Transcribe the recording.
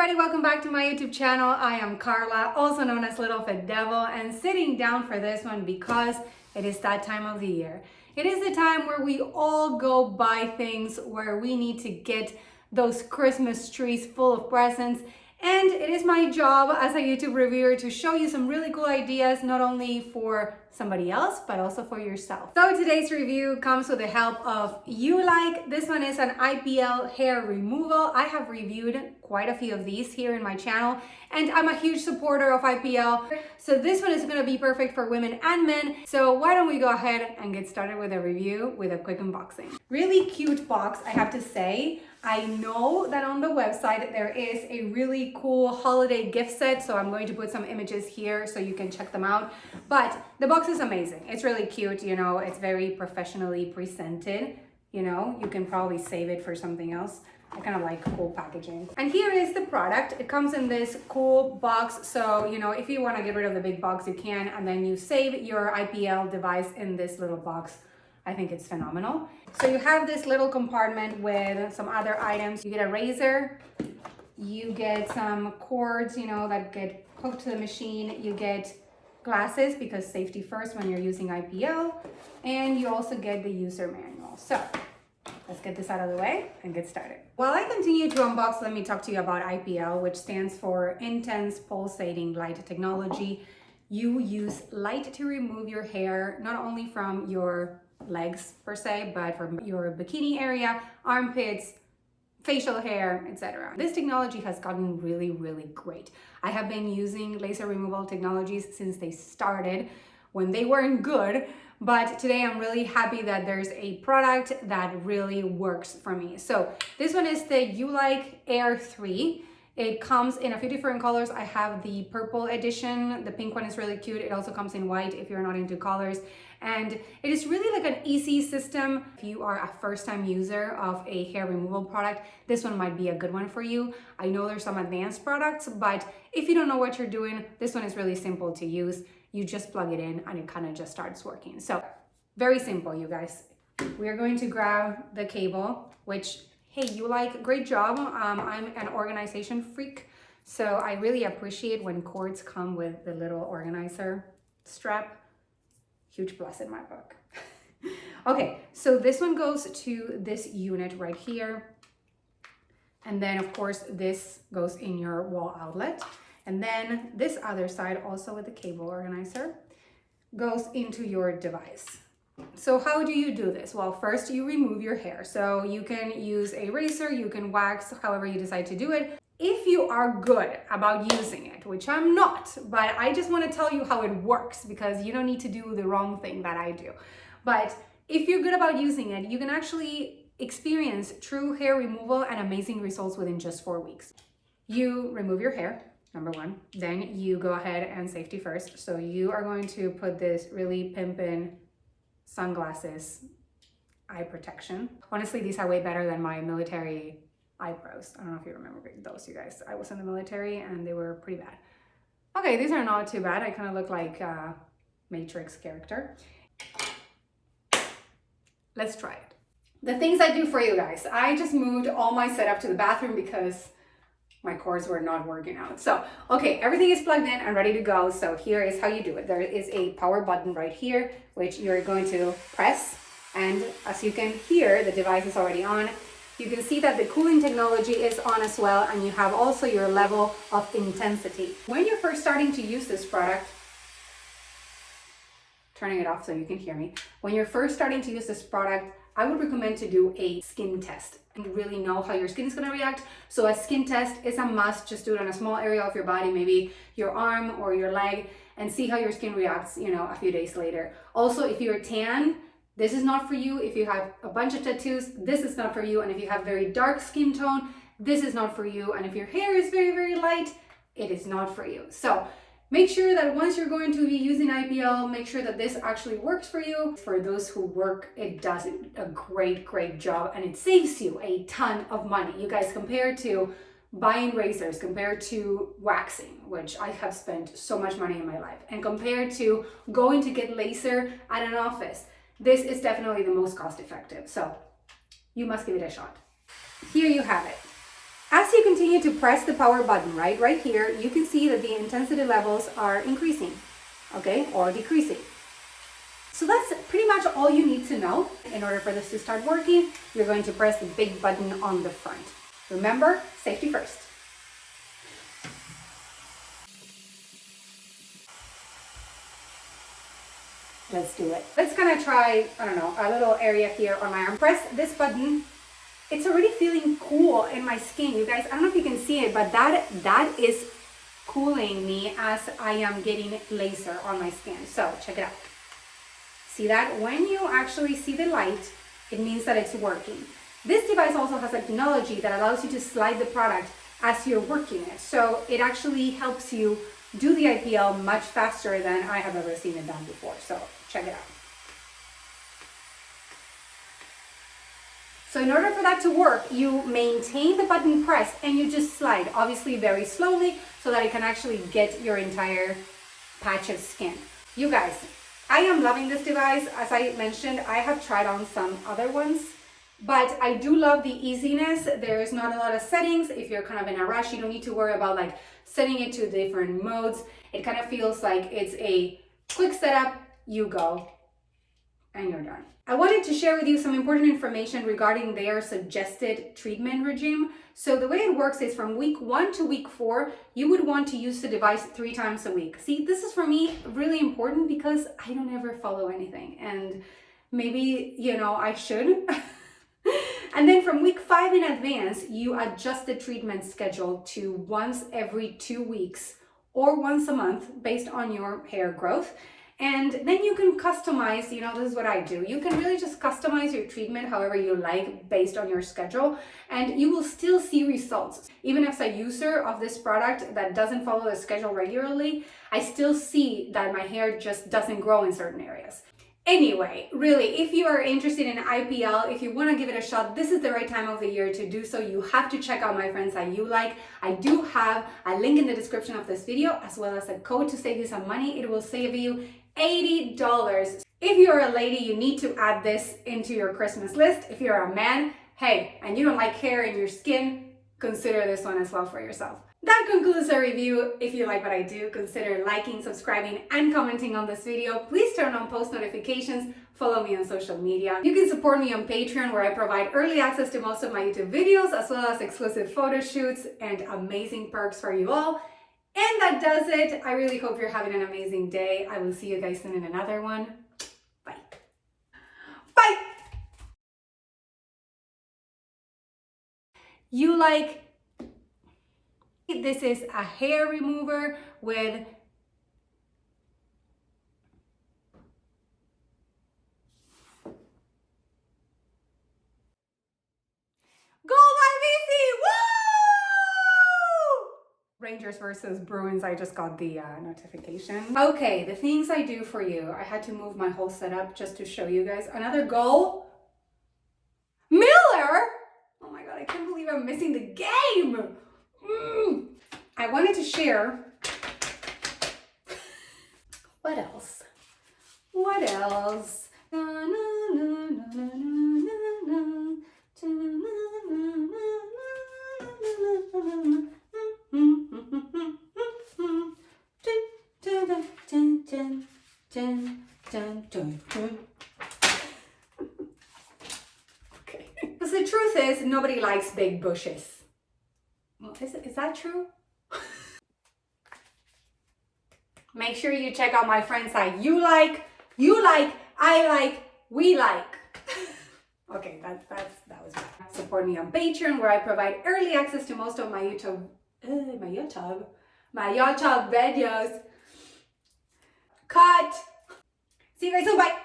everybody, welcome back to my YouTube channel. I am Carla, also known as LittleFitDevil, and sitting down for this one because it is that time of the year. It is the time where we all go buy things, where we need to get those Christmas trees full of presents. And it is my job as a YouTube reviewer to show you some really cool ideas, not only for somebody else, but also for yourself. So today's review comes with the help of Ulike. This one is an IPL hair removal. I have reviewed quite a few of these here in my channel, and I'm a huge supporter of IPL. So this one is gonna be perfect for women and men. So why don't we go ahead and get started with a review with a quick unboxing. Really cute box, I have to say. I know that on the website there is a really cool holiday gift set, so I'm going to put some images here so you can check them out. But the box is amazing. It's really cute, you know, it's very professionally presented. You know, you can probably save it for something else. I kind of like cool packaging. And here is the product. It comes in this cool box. So, you know, if you want to get rid of the big box, you can, and then you save your IPL device in this little box. I think it's phenomenal. So you have this little compartment with some other items. You get a razor, you get some cords, you know, that get hooked to the machine. You get glasses, because safety first when you're using IPL, and you also get the user manual. So let's get this out of the way and get started. While I continue to unbox, let me talk to you about IPL, which stands for Intense Pulsating Light Technology. You use light to remove your hair, not only from your legs per se, but from your bikini area, armpits, facial hair, etc. This technology has gotten really, really great. I have been using laser removal technologies since they started, when they weren't good, but today I'm really happy that there's a product that really works for me. So this one is the Ulike Air 3. It comes in a few different colors. I have the purple edition. The pink one is really cute. It also comes in white if you're not into colors. And it is really like an easy system. If you are a first-time user of a hair removal product, this one might be a good one for you. I know there's some advanced products, but if you don't know what you're doing, this one is really simple to use. You just plug it in and it kind of just starts working. So very simple, you guys. We are going to grab the cable, which, hey, Ulike, great job. I'm an organization freak, so I really appreciate when cords come with the little organizer strap. Huge plus in my book. Okay, so this one goes to this unit right here. And then of course, this goes in your wall outlet. And then this other side, also with the cable organizer, goes into your device. So how do you do this? Well, first you remove your hair. So you can use a razor, you can wax, however you decide to do it. If you are good about using it, which I'm not, but I just want to tell you how it works, because you don't need to do the wrong thing that I do. But if you're good about using it, you can actually experience true hair removal and amazing results within just 4 weeks. You remove your hair, number one. Then you go ahead and safety first. So you are going to put this really pimpin' sunglasses eye protection. Honestly, these are way better than my military eyebrows. I don't know if you remember those, you guys. I was in the military and they were pretty bad. Okay, these are not too bad. I kind of look like a Matrix character. Let's try it. The things I do for you guys. I just moved all my setup to the bathroom because my cords were not working out. So, okay, everything is plugged in and ready to go. So here is how you do it. There is a power button right here, which you're going to press. And as you can hear, the device is already on. You can see that the cooling technology is on as well, and you have also your level of intensity. When you're first starting to use this product, turning it off so you can hear me. When you're first starting to use this product, I would recommend to do a skin test and really know how your skin is going to react. So a skin test is a must. Just do it on a small area of your body, maybe your arm or your leg, and see how your skin reacts, you know, a few days later. Also, if you're tan, this is not for you. If you have a bunch of tattoos, this is not for you. And if you have very dark skin tone, this is not for you. And if your hair is very, very light, it is not for you. So make sure that once you're going to be using IPL, make sure that this actually works for you. For those who work, it does a great, great job, and it saves you a ton of money. You guys, compared to buying razors, compared to waxing, which I have spent so much money in my life, and compared to going to get laser at an office, this is definitely the most cost effective. So you must give it a shot. Here you have it. As you continue to press the power button, right here, you can see that the intensity levels are increasing, okay, or decreasing. So that's pretty much all you need to know. In order for this to start working, you're going to press the big button on the front. Remember, safety first. Let's do it. Let's kind of try, I don't know, a little area here on my arm. Press this button. It's already feeling cool in my skin, you guys. I don't know if you can see it, but that is cooling me as I am getting laser on my skin. So check it out. See that? When you actually see the light, it means that it's working. This device also has a technology that allows you to slide the product as you're working it. So it actually helps you do the IPL much faster than I have ever seen it done before. So check it out. So in order for that to work, you maintain the button pressed and you just slide, obviously very slowly, so that it can actually get your entire patch of skin. You guys, I am loving this device. As I mentioned, I have tried on some other ones, but I do love the easiness. There's not a lot of settings. If you're kind of in a rush, you don't need to worry about like setting it to different modes. It kind of feels like it's a quick setup, you go, and you're done. I wanted to share with you some important information regarding their suggested treatment regime. So the way it works is from week 1 to week 4, you would want to use the device 3 times a week. See, this is for me really important because I don't ever follow anything, and maybe, you know, I should. And then from week 5 in advance, you adjust the treatment schedule to once every 2 weeks or once a month based on your hair growth. And then you can customize, you know, this is what I do. You can really just customize your treatment however you like based on your schedule, and you will still see results. Even as a user of this product that doesn't follow the schedule regularly, I still see that my hair just doesn't grow in certain areas. Anyway, really, if you are interested in IPL, if you want to give it a shot, this is the right time of the year to do so. You have to check out my friends at Ulike. I do have a link in the description of this video, as well as a code to save you some money. It will save you $80. If you're a lady, you need to add this into your Christmas list. If you're a man, hey, and you don't like hair in your skin, consider this one as well for yourself. That concludes our review. If you like what I do, consider liking, subscribing, and commenting on this video. Please turn on post notifications. Follow me on social media. You can support me on Patreon, where I provide early access to most of my YouTube videos, as well as exclusive photo shoots and amazing perks for you all. And that does it. I really hope you're having an amazing day. I will see you guys soon in another one. Bye. Bye. Ulike. This is a hair remover with Gold IVC! Woo! Rangers versus Bruins, I just got the notification. Okay, the things I do for you. I had to move my whole setup just to show you guys. Another goal. Miller! Oh my god, I can't believe I'm missing the game! I wanted to share. What else? What else? Okay. Because the truth is, nobody likes big bushes. Well, is that true? Make sure you check out my friends at Ulike. You like, I like, we like. Okay, that was bad. Support me on Patreon, where I provide early access to most of my YouTube videos. Cut. See you guys soon. Bye.